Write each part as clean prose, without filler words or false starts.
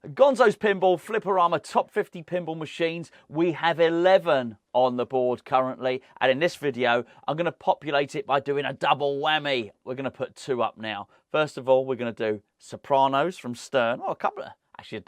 Gonzo's Pinball, Flipperama, top 50 pinball machines. We have 11 on the board currently. And in this video, I'm going to populate it by doing a double whammy. We're going to put two up now. First of all, we're going to do Sopranos from Stern. Oh, a couple of... Actually,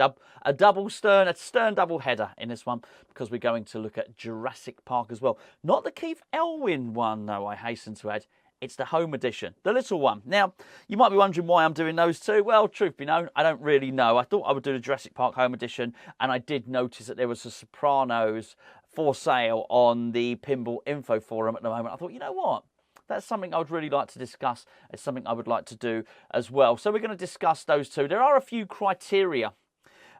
a double Stern, a Stern double header in this one, because we're going to look at Jurassic Park as well. Not the Keith Elwin one, though, I hasten to add. It's the home edition, the little one. Now, you might be wondering why I'm doing those two. Well, truth be known, I don't really know. I thought I would do the Jurassic Park home edition, and I did notice that there was a Sopranos for sale on the Pinball Info Forum at the moment. I thought, you know what? That's something I would really like to discuss. It's something I would like to do as well. So we're going to discuss those two. There are a few criteria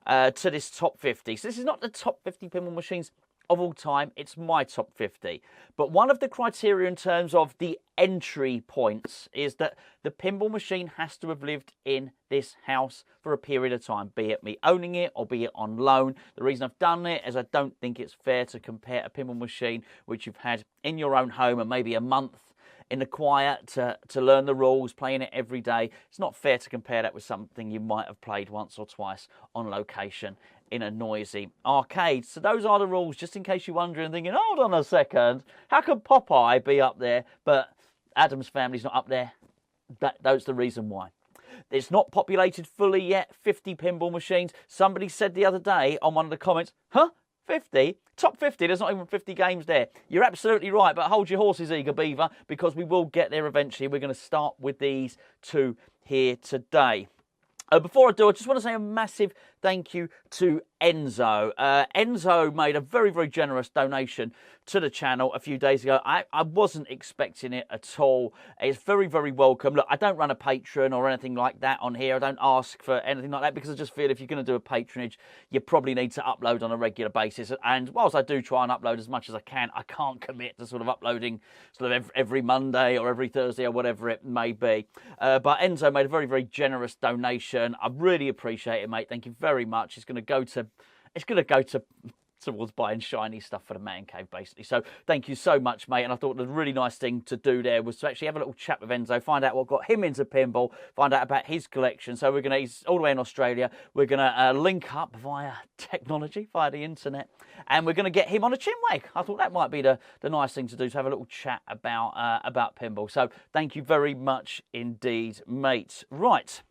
to this top 50. So this is not the top 50 pinball machines of all time. It's my top 50. But one of the criteria in terms of the entry points is that the pinball machine has to have lived in this house for a period of time, be it me owning it or be it on loan. The reason I've done it is I don't think it's fair to compare a pinball machine which you've had in your own home and maybe a month in the quiet to learn the rules, playing it every day. It's not fair to compare that with something you might have played once or twice on location in a noisy arcade. So those are the rules, just in case you're wondering, thinking, hold on a second, how could Popeye be up there, but Adam's family's not up there? That's the reason why. It's not populated fully yet, 50 pinball machines. Somebody said the other day on one of the comments, huh? 50? Top 50, there's not even 50 games there. You're absolutely right, but hold your horses, Eager Beaver, because we will get there eventually. We're going to start with these two here today. Before I do, I just want to say a massive thank you to Enzo. Enzo made a very, very generous donation to the channel a few days ago. I wasn't expecting it at all. It's very, very welcome. Look, I don't run a Patreon or anything like that on here. I don't ask for anything like that because I just feel if you're going to do a patronage, you probably need to upload on a regular basis. And whilst I do try and upload as much as I can't commit to sort of uploading sort of every Monday or every Thursday or whatever it may be. But Enzo made a very, very generous donation. I really appreciate it, mate. Thank you very much. It's going to go to towards buying shiny stuff for the man cave, basically. So thank you so much, mate. And I thought the really nice thing to do there was to actually have a little chat with Enzo, find out what got him into pinball, find out about his collection. So he's all the way in Australia. We're gonna link up via technology, via the internet, and we're gonna get him on a chinwag. I thought that might be the nice thing to do, to have a little chat about pinball. So thank you very much indeed, mate. Right.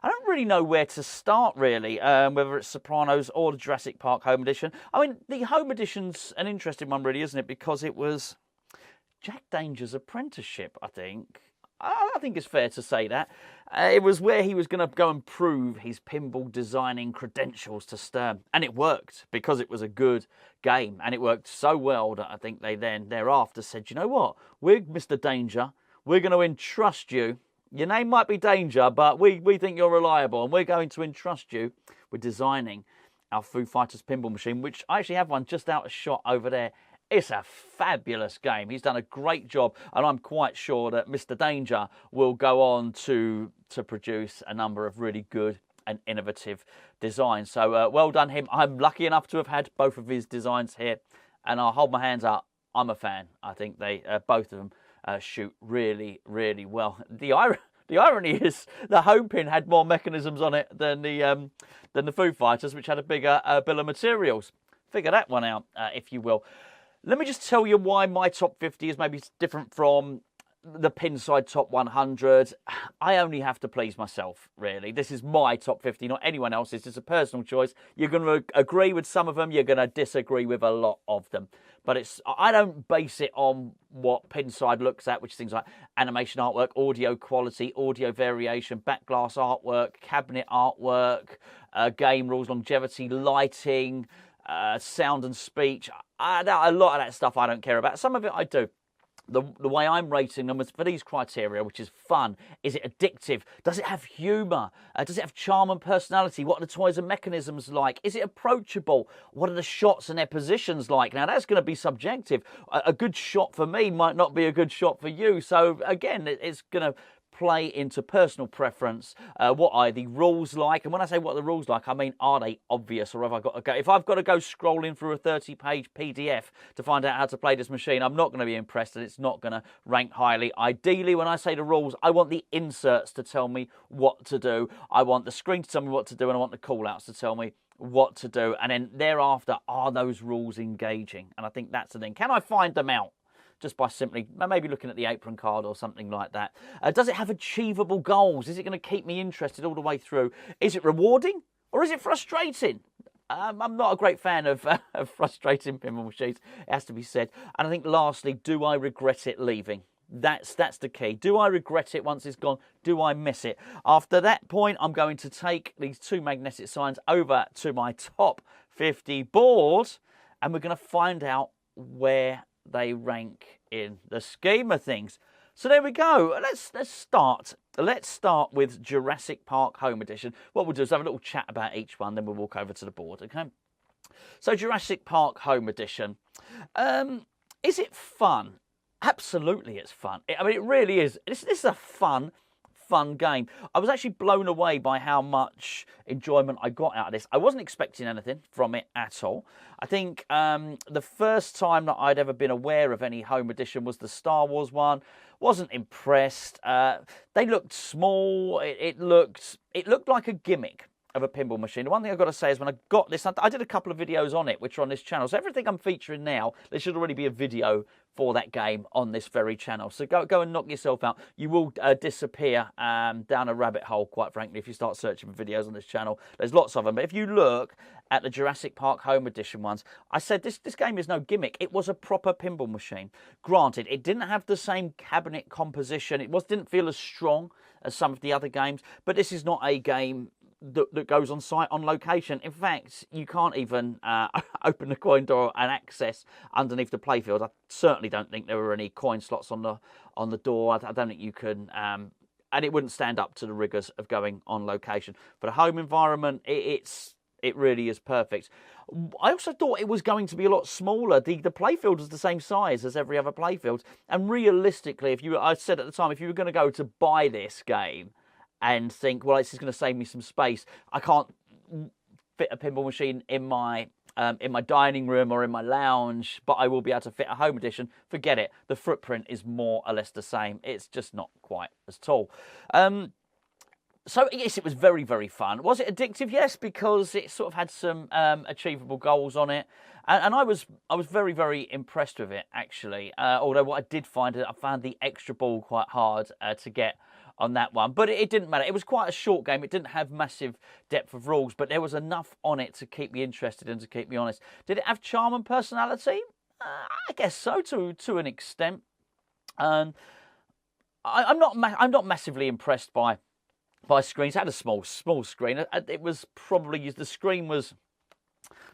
I don't really know where to start, really, whether it's Sopranos or the Jurassic Park Home Edition. I mean, the Home Edition's an interesting one, really, isn't it? Because it was Jack Danger's apprenticeship, I think. I think it's fair to say that. It was where he was going to go and prove his pinball designing credentials to Stern. And it worked, because it was a good game. And it worked so well that I think they then, thereafter, said, you know what? We're Mr. Danger. We're going to entrust you. Your name might be Danger, but we think you're reliable, and we're going to entrust you with designing our Foo Fighters pinball machine, which I actually have one just out of shot over there. It's a fabulous game. He's done a great job, and I'm quite sure that Mr. Danger will go on to produce a number of really good and innovative designs. So well done him. I'm lucky enough to have had both of his designs here, and I'll hold my hands up. I'm a fan. I think they both of them shoot really, really well. The irony is the home pin had more mechanisms on it than the Foo Fighters, which had a bigger bill of materials. Figure that one out, if you will. Let me just tell you why my top 50 is maybe different from the Pinside top 100. I only have to please myself, really. This is my top 50, not anyone else's. It's a personal choice. You're going to agree with some of them. You're going to disagree with a lot of them. But I don't base it on what Pinside looks at, which is things like animation artwork, audio quality, audio variation, backglass artwork, cabinet artwork, game rules, longevity, lighting, sound and speech. A lot of that stuff I don't care about. Some of it I do. The way I'm rating them is for these criteria, which is fun. Is it addictive? Does it have humour? Does it have charm and personality? What are the toys and mechanisms like? Is it approachable? What are the shots and their positions like? Now, that's going to be subjective. A good shot for me might not be a good shot for you. So, again, it's going to play into personal preference. What are the rules like? And when I say what are the rules like, I mean, are they obvious, or have I got to go? If I've got to go scrolling through a 30-page PDF to find out how to play this machine, I'm not going to be impressed, and it's not going to rank highly. Ideally, when I say the rules, I want the inserts to tell me what to do. I want the screen to tell me what to do, and I want the call-outs to tell me what to do. And then thereafter, are those rules engaging? And I think that's the thing. Can I find them out just by simply maybe looking at the apron card or something like that? Does it have achievable goals? Is it going to keep me interested all the way through? Is it rewarding or is it frustrating? I'm not a great fan of frustrating pinball machines, it has to be said. And I think lastly, do I regret it leaving? That's the key. Do I regret it once it's gone? Do I miss it? After that point, I'm going to take these two magnetic signs over to my top 50 board, and we're going to find out where they rank in the scheme of things. So there we go. Let's start. Let's start with Jurassic Park Home Edition. What we'll do is have a little chat about each one, then we'll walk over to the board, okay? So Jurassic Park Home Edition. Is it fun? Absolutely, it's fun. I mean, it really is. This is a fun game. I was actually blown away by how much enjoyment I got out of this. I wasn't expecting anything from it at all. I think the first time that I'd ever been aware of any home edition was the Star Wars one. Wasn't impressed. They looked small. It looked like a gimmick of a pinball machine. The one thing I've got to say is when I got this, I did a couple of videos on it, which are on this channel. So everything I'm featuring now, there should already be a video for that game on this very channel. So go and knock yourself out. You will disappear down a rabbit hole, quite frankly, if you start searching for videos on this channel. There's lots of them. But if you look at the Jurassic Park Home Edition ones, I said this game is no gimmick. It was a proper pinball machine. Granted, it didn't have the same cabinet composition. It didn't feel as strong as some of the other games. But this is not a game that goes on site on location. In fact, you can't even open the coin door and access underneath the playfield. I certainly don't think there were any coin slots on the door. I don't think you can, and it wouldn't stand up to the rigours of going on location. For the home environment, it really is perfect. I also thought it was going to be a lot smaller. The playfield was the same size as every other playfield, and realistically, I said at the time, if you were going to go to buy this game and think, well, this is going to save me some space, I can't fit a pinball machine in my dining room or in my lounge, but I will be able to fit a home edition. Forget it. The footprint is more or less the same. It's just not quite as tall. So yes, it was very, very fun. Was it addictive? Yes, because it sort of had some achievable goals on it, and I was very, very impressed with it actually. Although what I did find, I found the extra ball quite hard to get on that one, but it didn't matter. It was quite a short game. It didn't have massive depth of rules, but there was enough on it to keep me interested and to keep me honest. Did it have charm and personality? I guess so, to an extent. I'm not massively impressed by screens. It had a small screen. It was probably, the screen was,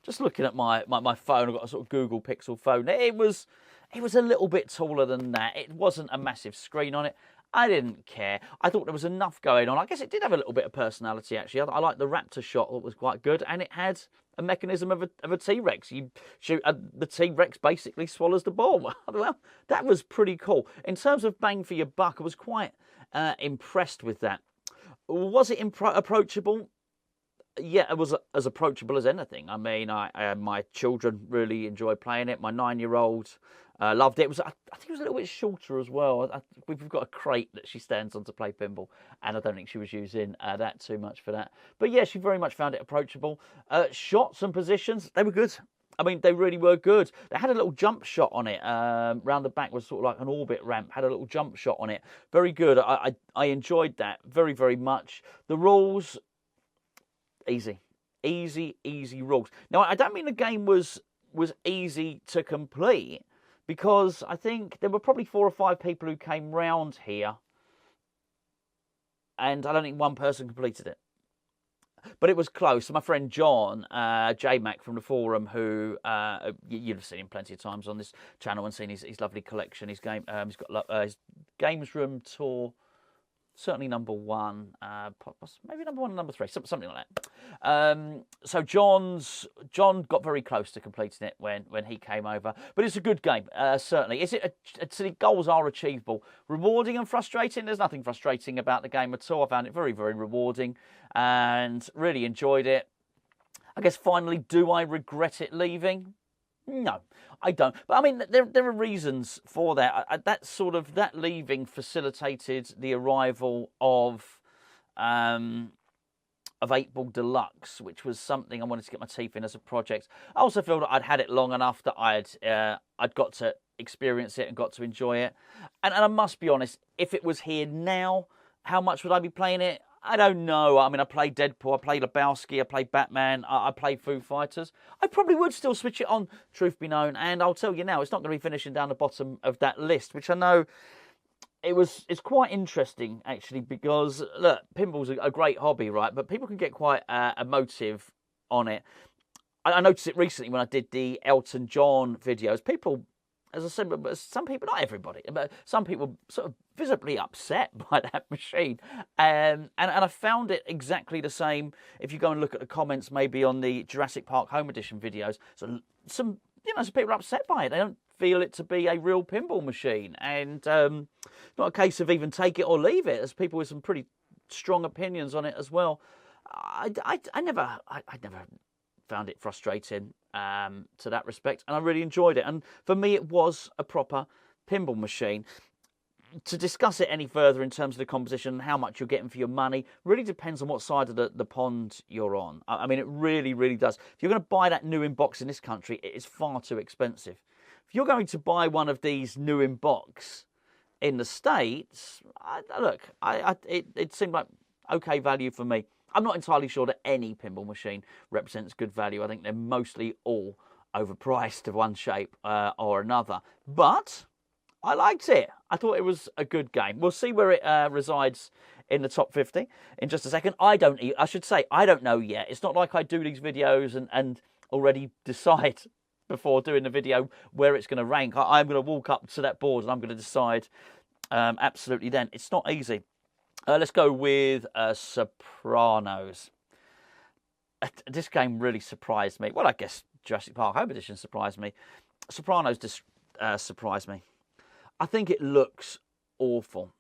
just looking at my phone, I've got a sort of Google Pixel phone. It was a little bit taller than that. It wasn't a massive screen on it. I didn't care. I thought there was enough going on. I guess it did have a little bit of personality, actually. I like the raptor shot, that was quite good. And it had a mechanism of a T-Rex. You shoot, the T-Rex basically swallows the ball. Well, that was pretty cool. In terms of bang for your buck, I was quite impressed with that. Was it approachable? Yeah, it was as approachable as anything. I mean, my children really enjoyed playing it. My 9-year-old loved it. I think it was a little bit shorter as well. We've got a crate that she stands on to play pinball, and I don't think she was using that too much for that. But yeah, she very much found it approachable. Shots and positions, they were good. I mean, they really were good. They had a little jump shot on it. Round the back was sort of like an orbit ramp. Had a little jump shot on it. Very good. I enjoyed that very, very much. The rules, easy rules. Now, I don't mean the game was easy to complete, because I think there were probably 4 or 5 people who came round here, and I don't think one person completed it. But it was close. My friend John, J-Mac from the forum, who you've seen him plenty of times on this channel and seen his lovely collection. He's got his Games Room Tour Certainly number one, maybe number one and number three, something like that. So John got very close to completing it when he came over, but it's a good game, certainly. The goals are achievable. Rewarding and frustrating? There's nothing frustrating about the game at all. I found it very, very rewarding and really enjoyed it. I guess finally, do I regret it leaving? No, I don't. But I mean, there are reasons for that. That leaving facilitated the arrival of 8-Ball Deluxe, which was something I wanted to get my teeth in as a project. I also feel that I'd had it long enough that I'd got to experience it and got to enjoy it. And I must be honest, if it was here now, how much would I be playing it? I don't know. I mean, I played Deadpool, I played Lebowski, I played Batman, I played Foo Fighters. I probably would still switch it on, truth be known. And I'll tell you now, it's not going to be finishing down the bottom of that list, which I know it's quite interesting, actually, because, look, pinball's a great hobby, right? But people can get quite emotive on it. I noticed it recently when I did the Elton John videos. People, as I said, some people, not everybody, but some people sort of visibly upset by that machine. And I found it exactly the same if you go and look at the comments maybe on the Jurassic Park Home Edition videos. So some people are upset by it. They don't feel it to be a real pinball machine. And not a case of even take it or leave it. There's people with some pretty strong opinions on it as well. I never found it frustrating to that respect, and I really enjoyed it. And for me, it was a proper pinball machine. To discuss it any further in terms of the composition and how much you're getting for your money really depends on what side of the pond you're on. I mean, it really, really does. If you're going to buy that new in box in this country, it is far too expensive. If you're going to buy one of these new in box in the States, it seemed like okay value for me. I'm not entirely sure that any pinball machine represents good value. I think they're mostly all overpriced of one shape or another. But I liked it. I thought it was a good game. We'll see where it resides in the top 50 in just a second. I don't know yet. It's not like I do these videos and already decide before doing the video where it's going to rank. I'm going to walk up to that board and I'm going to decide absolutely then. It's not easy. Let's go with Sopranos. This game really surprised me. Well, I guess Jurassic Park Home Edition surprised me. Sopranos surprised me. I think it looks awful.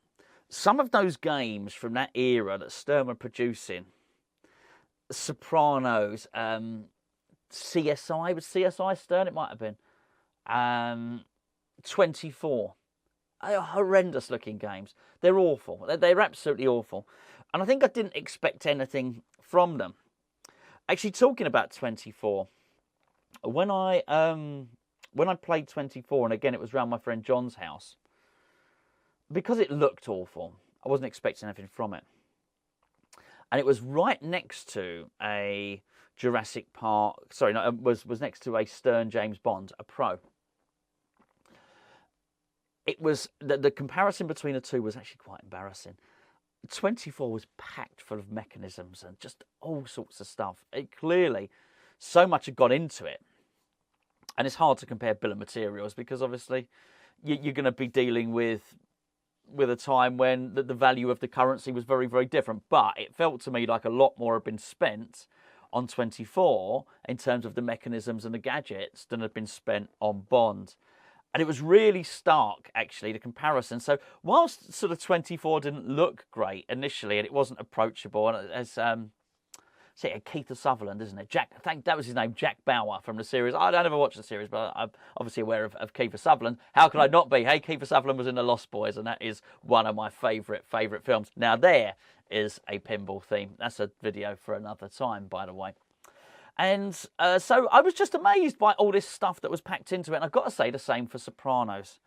Some of those games from that era that Stern were producing, Sopranos, CSI, was CSI Stern? It might have been. 24. They are horrendous looking games. They're awful. They're absolutely awful. And I think I didn't expect anything from them. Actually, talking about 24, when I played 24, and again it was around my friend John's house, because it looked awful, I wasn't expecting anything from it. And it was right next to a Jurassic Park, was next to a Stern James Bond, a Pro. It was, the comparison between the two was actually quite embarrassing. 24 was packed full of mechanisms and just all sorts of stuff. Clearly, so much had got into it. And it's hard to compare bill of materials because obviously you're going to be dealing with a time when the value of the currency was very, very different. But it felt to me like a lot more had been spent on 24 in terms of the mechanisms and the gadgets than had been spent on Bond. And it was really stark, actually, the comparison. So whilst sort of 24 didn't look great initially and it wasn't approachable, and as Keith Sutherland, isn't it? That was his name, Jack Bauer from the series. I never watched the series, but I'm obviously aware of Keith Sutherland. How could I not be? Hey, Keith Sutherland was in The Lost Boys, and that is one of my favourite films. Now, there is a pinball theme. That's a video for another time, by the way. And so I was just amazed by all this stuff that was packed into it. And I've got to say the same for Sopranos.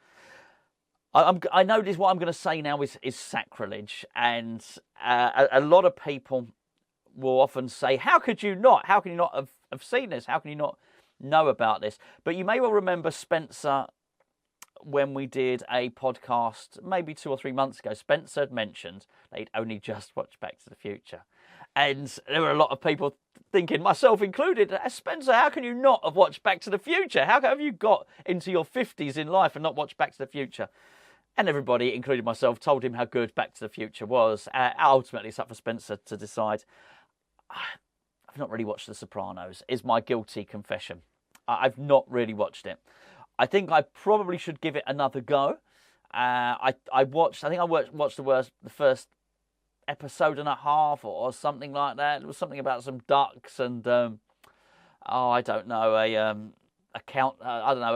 I know what I'm going to say now is sacrilege. And a lot of people will often say, how can you not have seen this? How can you not know about this? But you may well remember Spencer, when we did a podcast maybe 2 or 3 months ago, Spencer had mentioned that he'd only just watched Back to the Future. And there were a lot of people thinking, myself included, Spencer, how can you not have watched Back to the Future? How have you got into your 50s in life and not watched Back to the Future? and everybody, including myself, told him how good Back to the Future was. Ultimately, it's up for Spencer to decide. I've not really watched The Sopranos, is my guilty confession. I've not really watched it. I think I probably should give it another go. I watched the first episode and a half or something like that. It was something about some ducks and I don't know, a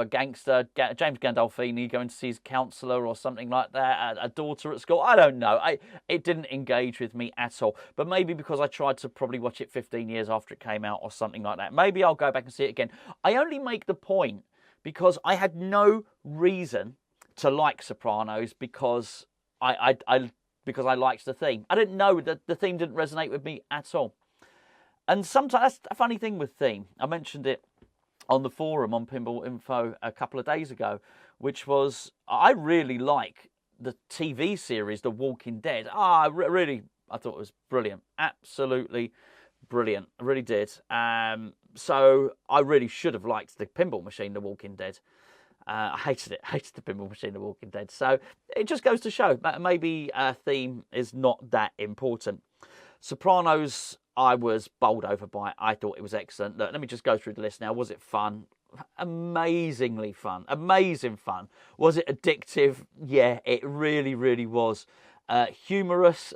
gangster, James Gandolfini going to see his counsellor or something like that, a daughter at school. I don't know. It didn't engage with me at all. But maybe because I tried to probably watch it 15 years after it came out or something like that. Maybe I'll go back and see it again. I only make the point because I had no reason to like Sopranos because I liked the theme. I didn't know that the theme didn't resonate with me at all. And sometimes, that's a funny thing with theme. I mentioned it on the forum on Pinball Info a couple of days ago, which was, I really like the TV series, The Walking Dead. I thought it was brilliant. Absolutely brilliant. I really did. So I really should have liked the pinball machine, The Walking Dead. I hated it. Hated the pinball machine, The Walking Dead. So it just goes to show that maybe theme is not that important. Sopranos, I was bowled over by. I thought it was excellent. Look, let me just go through the list now. Was it fun? Amazingly fun. Amazing fun. Was it addictive? Yeah, it really, really was. Humorous.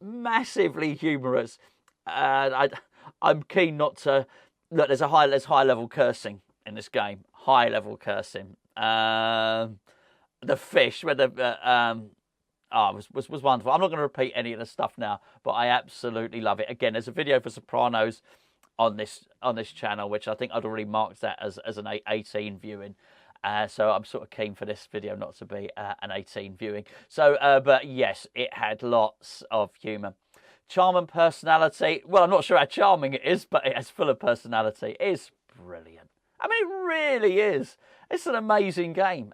Massively humorous. I'm keen not to... Look, there's high level cursing in this game. High level cursing. The fish, where was wonderful. I'm not going to repeat any of the stuff now, but I absolutely love it. Again, there's a video for Sopranos on this channel, which I think I'd already marked that as an 18 viewing. So I'm sort of keen for this video not to be an 18 viewing. So, but yes, it had lots of humour. Charm and personality. Well, I'm not sure how charming it is, but it's full of personality. It's brilliant. I mean, it really is. It's an amazing game.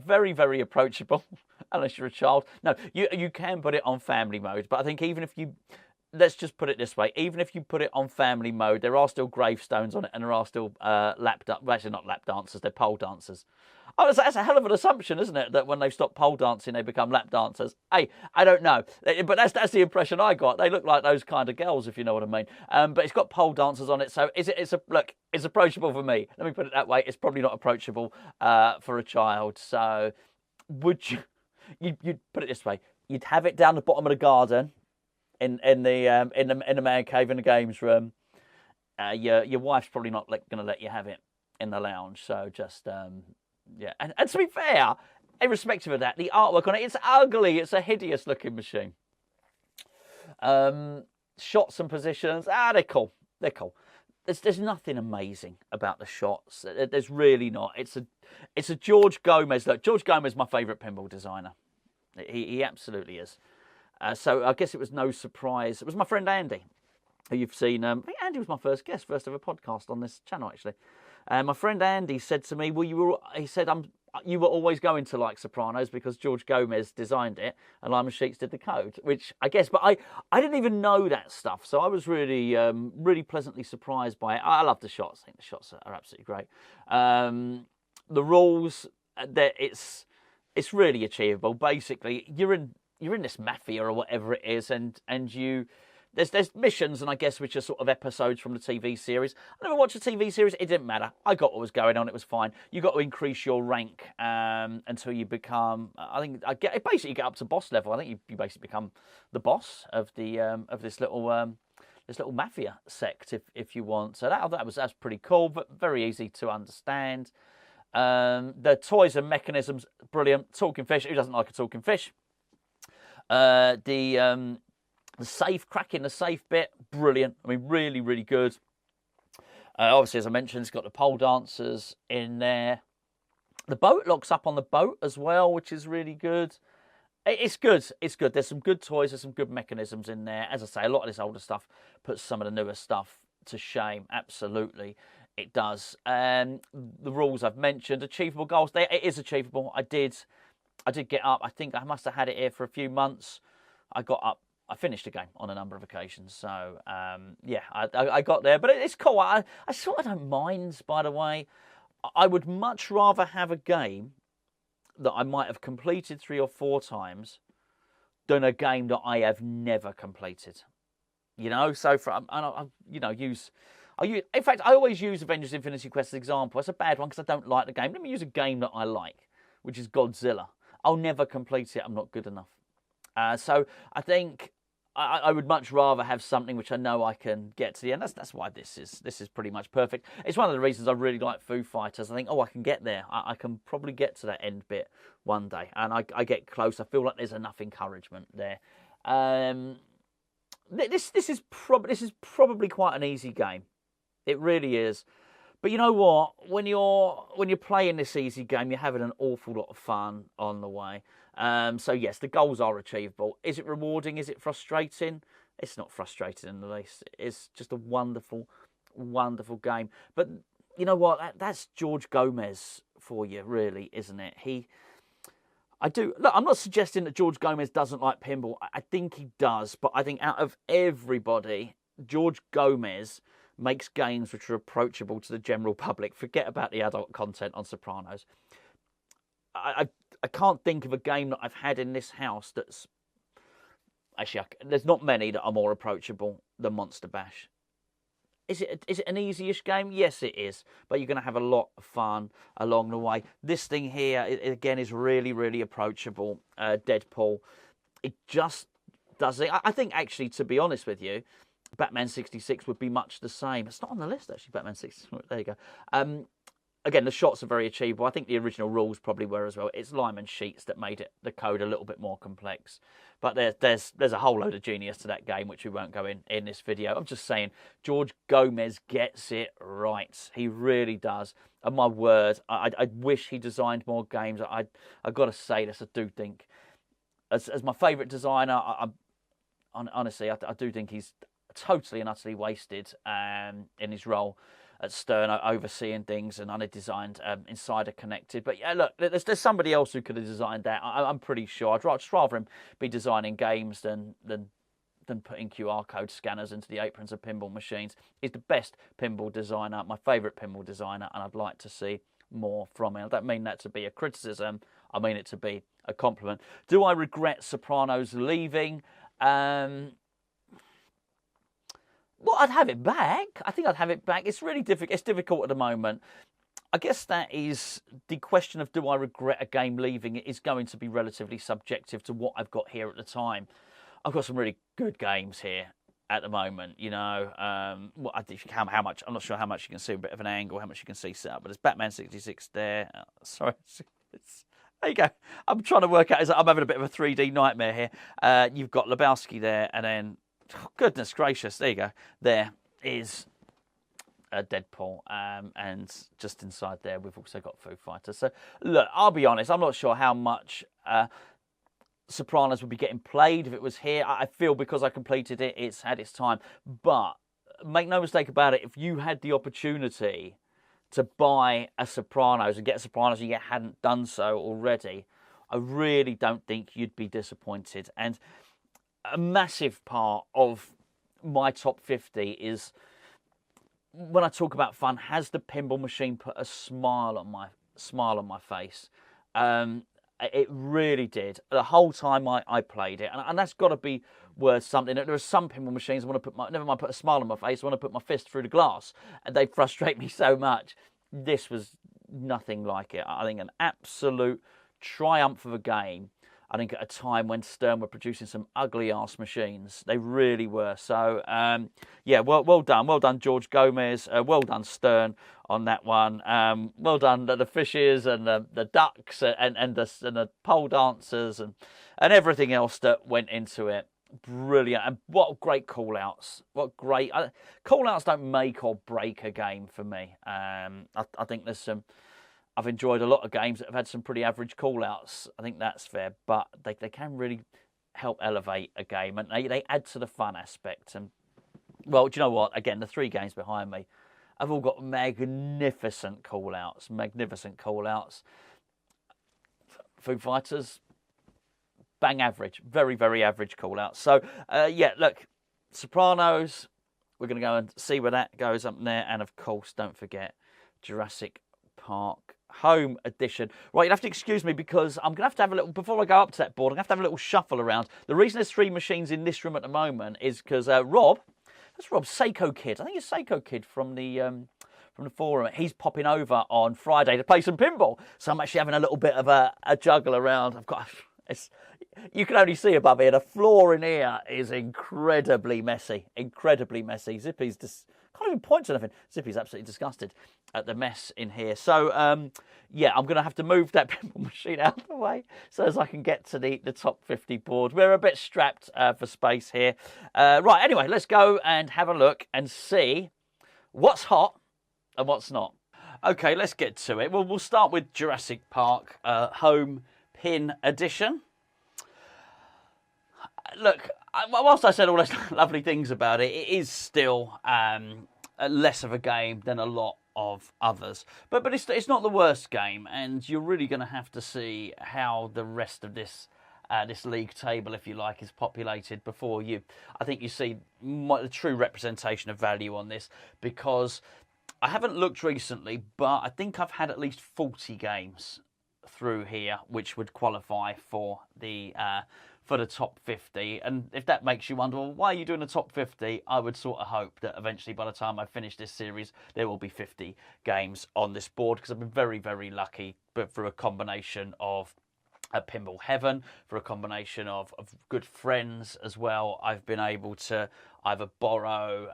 Very, very approachable, unless you're a child. No, you can put it on family mode, but I think even if you... Let's just put it this way. Even if you put it on family mode, there are still gravestones on it, and there are still actually not lap dancers, they're pole dancers. Oh, that's a hell of an assumption, isn't it? That when they stop pole dancing, they become lap dancers. Hey, I don't know, but that's the impression I got. They look like those kind of girls, if you know what I mean. But it's got pole dancers on it, so it's approachable for me. Let me put it that way. It's probably not approachable for a child. So, would you'd put it this way? You'd have it down the bottom of the garden, in the man cave in the games room. Your wife's probably not going to let you have it in the lounge. So just yeah. And to be fair, irrespective of that, the artwork on it, it's ugly. It's a hideous looking machine. Shots and positions, they're cool. They're cool. There's nothing amazing about the shots. There's really not. It's a George Gomez. Look, George Gomez is my favourite pinball designer. He absolutely is. So I guess it was no surprise. It was my friend Andy, who you've seen. I think Andy was my first ever podcast on this channel, actually. My friend Andy said to me, "Well, you were always going to like Sopranos because George Gomez designed it and Lyman Sheets did the code." Which I guess, but I didn't even know that stuff, so I was really really pleasantly surprised by it. I love the shots. I think the shots are absolutely great. The rules, that it's really achievable. Basically, you're in this mafia or whatever it is, and there's missions, and I guess which are sort of episodes from the TV series. I never watched the TV series. It didn't matter. I got what was going on. It was fine. You got to increase your rank until you become. Basically get up to boss level. I think you basically become the boss of the of this little mafia sect, if you want. So that's pretty cool, but very easy to understand. The toys and mechanisms, brilliant. Talking fish. Who doesn't like a talking fish? The safe, cracking the safe bit, brilliant. I mean, really, really good. Obviously, as I mentioned, it's got the pole dancers in there. The boat locks up on the boat as well, which is really good. It's good. It's good. There's some good toys. There's some good mechanisms in there. As I say, a lot of this older stuff puts some of the newer stuff to shame. Absolutely, it does. The rules I've mentioned, achievable goals. It is achievable. I did get up. I think I must have had it here for a few months. I got up. I finished the game on a number of occasions. So, yeah, I got there. But it's cool. I sort of don't mind, by the way. I would much rather have a game that I might have completed 3 or 4 times than a game that I have never completed. You know, so in fact, I always use Avengers Infinity Quest as an example. It's a bad one because I don't like the game. Let me use a game that I like, which is Godzilla. I'll never complete it. I'm not good enough. So I think I would much rather have something which I know I can get to the end. That's why this is pretty much perfect. It's one of the reasons I really like Foo Fighters. I think, I can get there. I can probably get to that end bit one day, and I get close. I feel like there's enough encouragement there. This is probably quite an easy game. It really is. But you know what? When you're playing this easy game, you're having an awful lot of fun on the way. So yes, the goals are achievable. Is it rewarding? Is it frustrating? It's not frustrating in the least. It's just a wonderful, wonderful game. But you know what? That's George Gomez for you, really, isn't it? Look, I'm not suggesting that George Gomez doesn't like pinball. I think he does. But I think out of everybody, George Gomez makes games which are approachable to the general public. Forget about the adult content on Sopranos. I can't think of a game that I've had in this house that's... Actually, there's not many that are more approachable than Monster Bash. Is it an easy-ish game? Yes, it is. But you're going to have a lot of fun along the way. This thing here, again, is really, really approachable. Deadpool. It just does it. I think, actually, to be honest with you, Batman 66 would be much the same. It's not on the list, actually, Batman 66. There you go. Again, the shots are very achievable. I think the original rules probably were as well. It's Lyman sheets that made the code a little bit more complex. But there's a whole load of genius to that game, which we won't go in this video. I'm just saying, George Gomez gets it right. He really does. And my word, I wish he designed more games. I've got to say this, I do think. As my favourite designer, honestly, I do think he's totally and utterly wasted in his role at Stern, overseeing things and designed Insider Connected. But yeah, look, there's somebody else who could have designed that. I'm pretty sure. I'd rather him be designing games than putting QR code scanners into the aprons of pinball machines. He's the best pinball designer, my favourite pinball designer, and I'd like to see more from him. I don't mean that to be a criticism. I mean it to be a compliment. Do I regret Sopranos leaving? Well, I'd have it back. I think I'd have it back. It's really difficult. It's difficult at the moment. I guess that is the question of, do I regret a game leaving? It is going to be relatively subjective to what I've got here at the time. I've got some really good games here at the moment. You know, how much? I'm not sure how much you can see, a bit of an angle, how much you can see set up. But there's Batman 66 there. Sorry. There you go. I'm trying to work out. I'm having a bit of a 3D nightmare here. You've got Lebowski there, and then... Oh, goodness gracious, there you go. There is a Deadpool, and just inside there we've also got Foo Fighters. So, look, I'll be honest, I'm not sure how much Sopranos would be getting played if it was here. I feel because I completed it, it's had its time. But make no mistake about it, if you had the opportunity to buy a Sopranos and get a Sopranos and you hadn't done so already, I really don't think you'd be disappointed. And a massive part of my top 50 is, when I talk about fun, has the pinball machine put a smile on my face? It really did. The whole time I played it, and that's got to be worth something. There are some pinball machines I want to never mind put a smile on my face, I want to put my fist through the glass, and they frustrate me so much. This was nothing like it. I think an absolute triumph of a game. I think at a time when Stern were producing some ugly-ass machines. They really were. So, yeah, well done, George Gomez. Well done, Stern, on that one. Well done, the fishes and the ducks and the pole dancers and everything else that went into it. Brilliant. And what great call-outs. What great... call-outs don't make or break a game for me. I think there's some... I've enjoyed a lot of games that have had some pretty average call-outs. I think that's fair, but they can really help elevate a game, and they add to the fun aspect. And, well, do you know what? Again, the 3 games behind me have all got magnificent call-outs. Magnificent call-outs. Foo Fighters, bang average. Very, very average call-outs. So, yeah, look, Sopranos, we're going to go and see where that goes up there. And, of course, don't forget Jurassic Park Home edition. Right, you'll have to excuse me because I'm going to have a little, before I go up to that board, I'm going to have a little shuffle around. The reason there's 3 machines in this room at the moment is because Rob, that's Rob, Seiko Kid. I think it's Seiko Kid from the forum. He's popping over on Friday to play some pinball. So I'm actually having a little bit of a juggle around. I've got, you can only see above here, the floor in here is incredibly messy. Incredibly messy. Zippy's just, can't even point to anything. Zippy's absolutely disgusted at the mess in here. So, yeah, I'm going to have to move that pinball machine out of the way so as I can get to the top 50 board. We're a bit strapped for space here. Right, anyway, let's go and have a look and see what's hot and what's not. Okay, let's get to it. Well, we'll start with Jurassic Park Home Pin Edition. Look, whilst I said all those lovely things about it, it is still less of a game than a lot of others. But it's not the worst game, and you're really going to have to see how the rest of this this league table, if you like, is populated before I think you see the true representation of value on this, because I haven't looked recently, but I think I've had at least 40 games through here which would qualify for the top 50. And if that makes you wonder, well, why are you doing the top 50? I would sort of hope that eventually by the time I finish this series, there will be 50 games on this board, because I've been very, very lucky, but through a combination of Pinball Heaven, for a combination of good friends as well, I've been able to either borrow...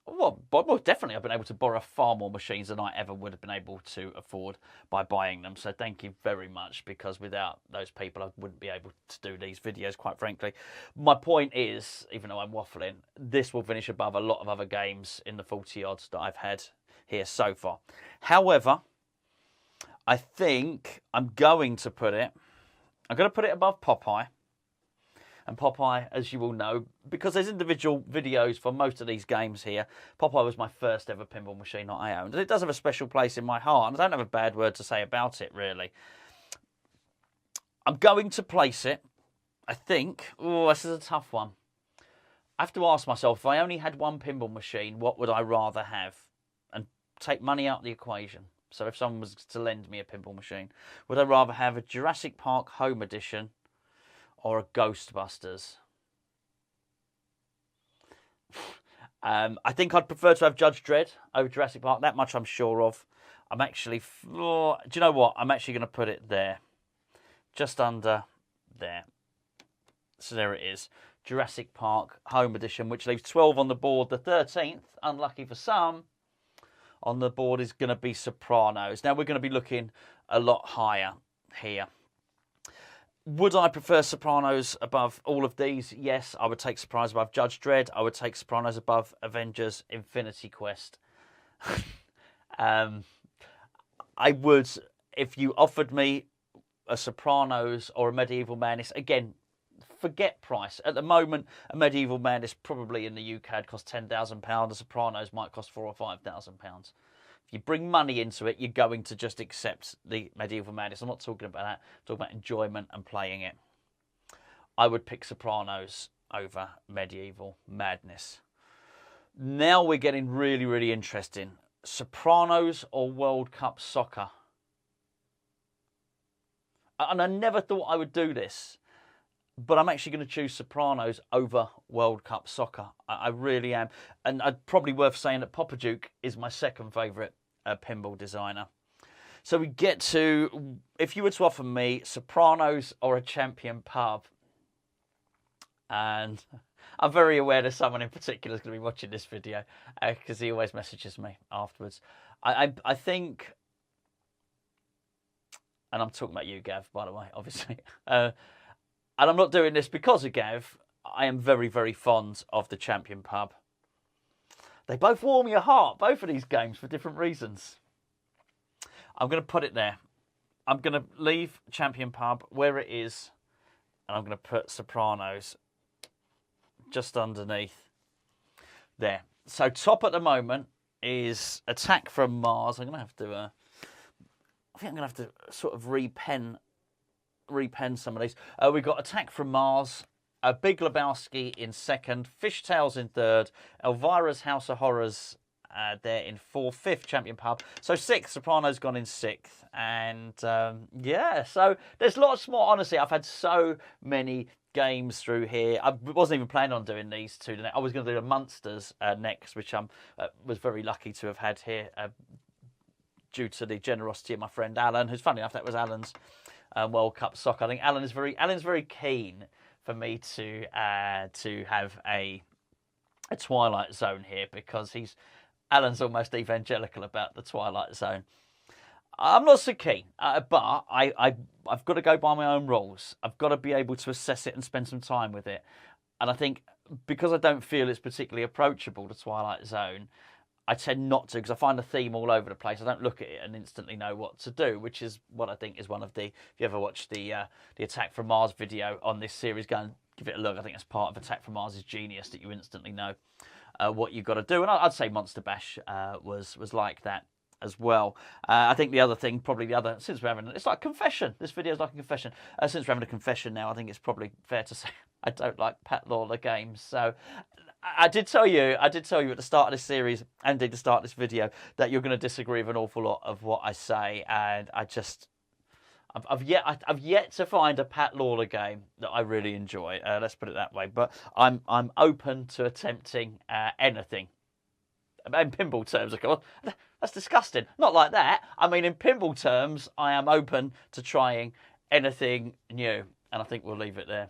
well, definitely I've been able to borrow far more machines than I ever would have been able to afford by buying them. So thank you very much, because without those people, I wouldn't be able to do these videos, quite frankly. My point is, even though I'm waffling, this will finish above a lot of other games in the 40 odds that I've had here so far. However, I think I'm going to put it above Popeye. And Popeye, as you all know, because there's individual videos for most of these games here, Popeye was my first ever pinball machine that I owned. And it does have a special place in my heart, and I don't have a bad word to say about it, really. I'm going to place it, I think... Oh, this is a tough one. I have to ask myself, if I only had one pinball machine, what would I rather have? And take money out of the equation. So if someone was to lend me a pinball machine, would I rather have a Jurassic Park Home Edition or a Ghostbusters? I think I'd prefer to have Judge Dredd over Jurassic Park. That much I'm sure of. I'm actually... Oh, do you know what? I'm actually going to put it there. Just under there. So there it is. Jurassic Park Home Edition, which leaves 12 on the board. The 13th, unlucky for some, on the board is going to be Sopranos. Now, we're going to be looking a lot higher here. Would I prefer Sopranos above all of these? Yes, I would take Sopranos above Judge Dredd. I would take Sopranos above Avengers Infinity Quest. I would, if you offered me a Sopranos or a Medieval Madness, again, forget price. At the moment, a Medieval Madness probably in the UK would cost £10,000. A Sopranos might cost £4,000 or £5,000. You bring money into it, you're going to just accept the Medieval Madness. I'm not talking about that. I'm talking about enjoyment and playing it. I would pick Sopranos over Medieval Madness. Now we're getting really, really interesting. Sopranos or World Cup Soccer? And I never thought I would do this, but I'm actually going to choose Sopranos over World Cup Soccer. I really am. And I'd probably worth saying that Papa Duke is my second favourite pinball designer. So we get to, if you were to offer me Sopranos or a Champion Pub, and I'm very aware that someone in particular is going to be watching this video because he always messages me afterwards. I think, and I'm talking about you, Gav, by the way, obviously. And I'm not doing this because of Gav. I am very, very fond of the Champion Pub. They both warm your heart, both of these games, for different reasons. I'm going to put it there. I'm going to leave Champion Pub where it is, and I'm going to put Sopranos just underneath there. So top at the moment is Attack from Mars. I'm going to have to... I think I'm going to have to sort of repen some of these. We've got Attack from Mars, Big Lebowski in second, Fishtails in third, Elvira's House of Horrors there in 4th, 5th champion pub. So 6th, Soprano's gone in 6th. And yeah, so there's lots more. Honestly, I've had so many games through here. I wasn't even planning on doing these two. I was going to do the Munsters next, which I was very lucky to have had here due to the generosity of my friend Alan, who's funny enough, that was Alan's World Cup soccer. I think Alan's very keen for me to have a Twilight Zone here, because Alan's almost evangelical about the Twilight Zone. I'm not so keen, but I've got to go by my own rules. I've got to be able to assess it and spend some time with it. And I think because I don't feel it's particularly approachable, the Twilight Zone, I tend not to, because I find the theme all over the place. I don't look at it and instantly know what to do, which is what I think is one of the... If you ever watched the Attack from Mars video on this series, go and give it a look. I think that's part of Attack from Mars' genius, that you instantly know what you've got to do. And I'd say Monster Bash was like that as well. I think the other thing, since we're having... It's like a confession. This video is like a confession. Since we're having a confession now, I think it's probably fair to say I don't like Pat Lawler games. So... I did tell you at the start of this series, and indeed the start of this video, that you're going to disagree with an awful lot of what I say, and I've yet to find a Pat Lawler game that I really enjoy. Let's put it that way. But I'm open to attempting anything. In pinball terms, of course. That's disgusting. Not like that. I mean, in pinball terms, I am open to trying anything new, and I think we'll leave it there.